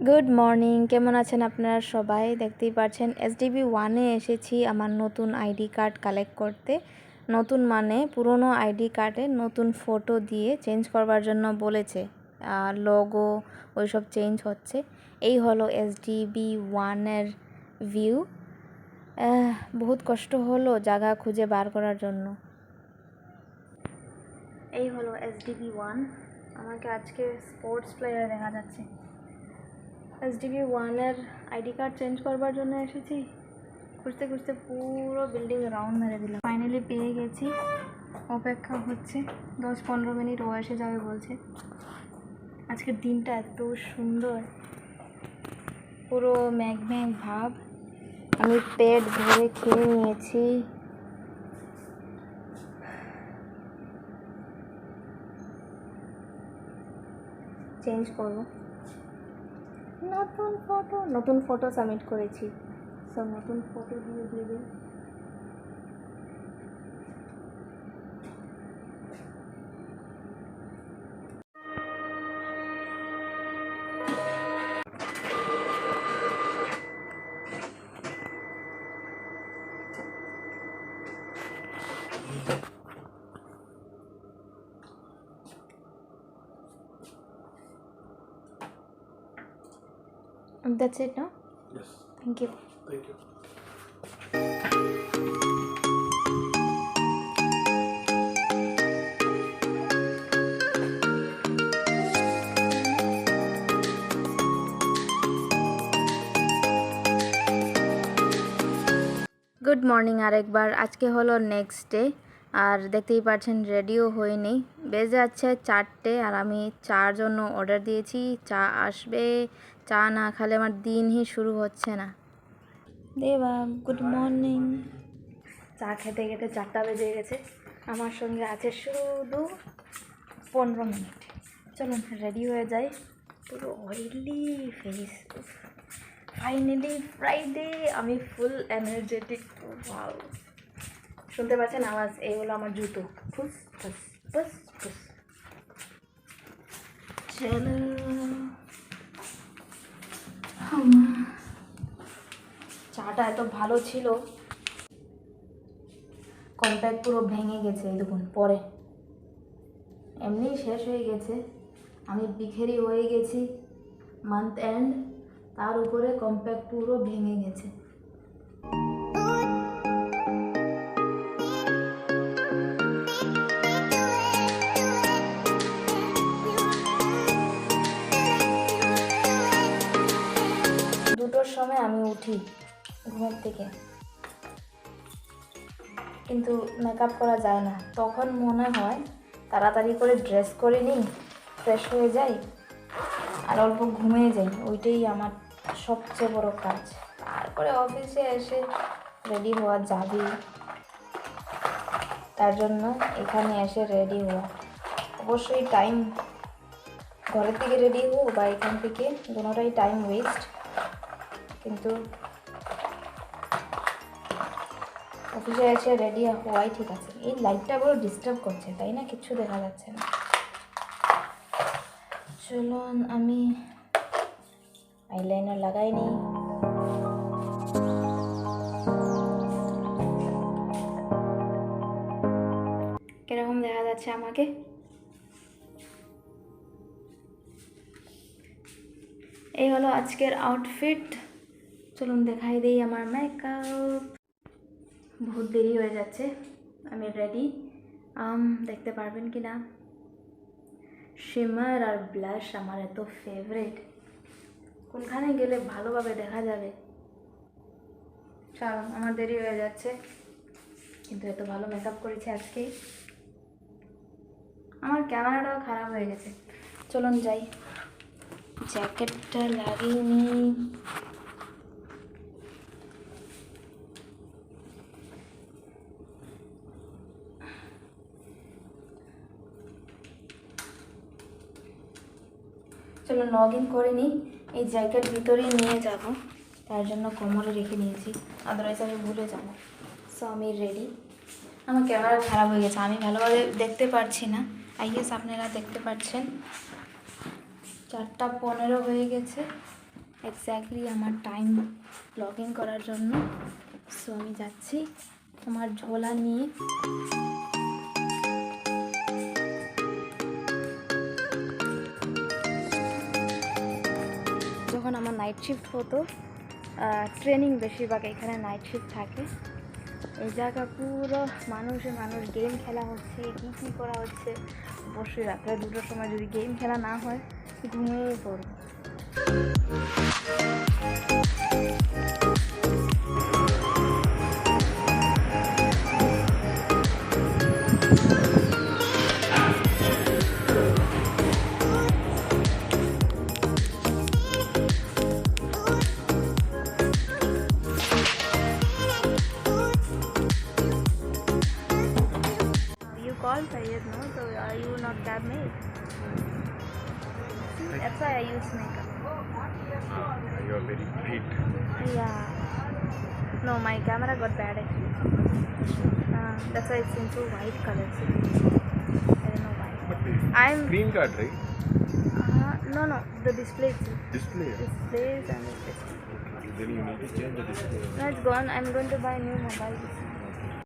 Good morning, কেমন আছেন আপনারা সবাই? দেখতেই পাচ্ছেন SDB 1-এ এসেছি আমার নতুন আইডি কার্ড কালেক্ট করতে। নতুন মানে পুরনো আইডি কার্ডে নতুন ফটো দিয়ে চেঞ্জ করবার জন্য বলেছে। লোগো ওইসব চেঞ্জ হচ্ছে। এই হলো SDB 1-এর ভিউ। বহুত কষ্ট হলো জায়গা খুঁজে বার করার জন্য। এই হলো SDB 1। আমাকে আজকে স্পোর্টস প্লেয়ার দেখা যাচ্ছে। SDB 1-এর আইডি কার্ড চেঞ্জ করবার জন্য এসেছি। খুঁজতে খুঁজতে পুরো বিল্ডিং রাউন্ড মেরে দিলাম। ফাইনালি পেয়ে গেছি। অপেক্ষা হচ্ছে 10-15 মিনিট, ও এসে যাবে বলছে। আজকের দিনটা এত সুন্দর, পুরো মেঘ মেঘ ভাব। আমি পেট ভরে খেয়ে নিয়েছি। চেঞ্জ করবো। নতুন ফটো সাবমিট করেছি, সব নতুন ফটো দিয়ে দেবে। That's it, no? Yes. Thank you. Thank you. Good morning আরেকবার। আজকে হলো নেক্সট ডে, আর দেখতেই পাচ্ছেন রেডিও হয়নি। বেজে যাচ্ছে 4টে, আর আমি চার জন্য অর্ডার দিয়েছি। চা আসবে, চা না খেলে আমার দিনই শুরু হচ্ছে না। দেবা, গুড মর্নিং। চা খেতে খেতে 4টা বেজে গেছে। আমার সঙ্গে আছে শুধু 15 মিনিট। চলুন রেডি হয়ে যাই। পুরো অয়েলি ফেস। ফাইনালি ফ্রাইডে, আমি ফুল এনার্জেটিক। ওয়াও, শুনতে পাচ্ছেন আওয়াজ? এই হলো আমার জুতো। ফুস ফুস ফুস ফুস। চলো, চাটা এত ভালো ছিল, কন্ট্যাক্ট পুরো ভেঙে গেছে। এই দেখুন, পরে এমনি শেষ হয়ে গেছে। আমি বিখেরি হয়ে গেছি, মান্থ এন্ড, তার উপরে কম্প্যাক্ট পুরো ভেঙে গেছে। দুটোর সময় আমি উঠি ঘুমের থেকে, কিন্তু মেকআপ করা যায় না। তখন মনে হয় তাড়াতাড়ি করে ড্রেস করে নিই, ফ্রেশ হয়ে যাই, আর অল্প ঘুমিয়ে যাই। ওইটাই আমার সবচেয়ে বড় কাজ। তারপরে অফিসে এসে রেডি হওয়া যাবে, তার জন্য এখানে এসে রেডি হওয়া। অবশ্যই টাইম, ঘরের থেকে রেডি হও বা এখান থেকে, দুটোটাই টাইম ওয়েস্ট। কিন্তু অফিসে এসে রেডি হওয়াই ঠিক আছে। এই লাইটটা বড় ডিস্টার্ব করছে, তাই না? কিচ্ছু দেখা যাচ্ছে না। চলুন আমি আইলাইনার লাগাই নিই। কিরকম দেখা যাচ্ছে আমাকে? এই হলো আজকের আউটফিট। চলুন দেখাই দিই আমার মেকআপ। বহুত দেরি হয়ে যাচ্ছে, আমি রেডি। দেখতে পারবেন কি না? শিমার আর ব্লাশ আমার এত ফেভারিট, কোনখানে গেলে ভালোভাবে দেখা যাবে। চলো, আমার দেরি হয়ে যাচ্ছে, কিন্তু এত ভালো মেকআপ করেছি আজকে। আমার ক্যামেরাটাও খারাপ হয়ে গেছে। চলুন যাই, জ্যাকেটটা লাগিয়ে নিই। চলো লগ ইন করে নিই। এই জ্যাকেট ভিতরেই নিয়ে যাব, তার জন্য কোমরে রেখে নিয়েছি, আদারওয়াইজ আমি ভুলে যাব। সো আমি রেডি। আমার ক্যামেরা খারাপ হয়ে গেছে, আমি ভালোভাবে দেখতে পারছি না। আই গেস আপনারা দেখতে পাচ্ছেন। 4টা 15 হয়ে গেছে। এক্স্যাক্টলি আমার টাইম লগ ইন করার জন্য। সো আমি যাচ্ছি আমার ঝোলা নিয়ে। যখন আমার নাইট শিফট হতো, ট্রেনিং বেশিরভাগ এখানে নাইট শিফট থাকে। এই জায়গা পুরো মানুষে মানুষ, গেম খেলা হচ্ছে, কী করা হচ্ছে। অবশ্যই রাত্রে 2টার সময় যদি গেম খেলা না হয় ঘুমিয়ে পড়ব। Call Syed, no? So are you not cab mate? That's why I use makeup. You are very bright. Yeah. No, my camera got bad actually. That's why it's into white color. So I don't know why. But I'm screen card, right? no, the display. Display. Displays and the display. Okay, then you need to change the display. No, it's gone. I'm going to buy a new mobile.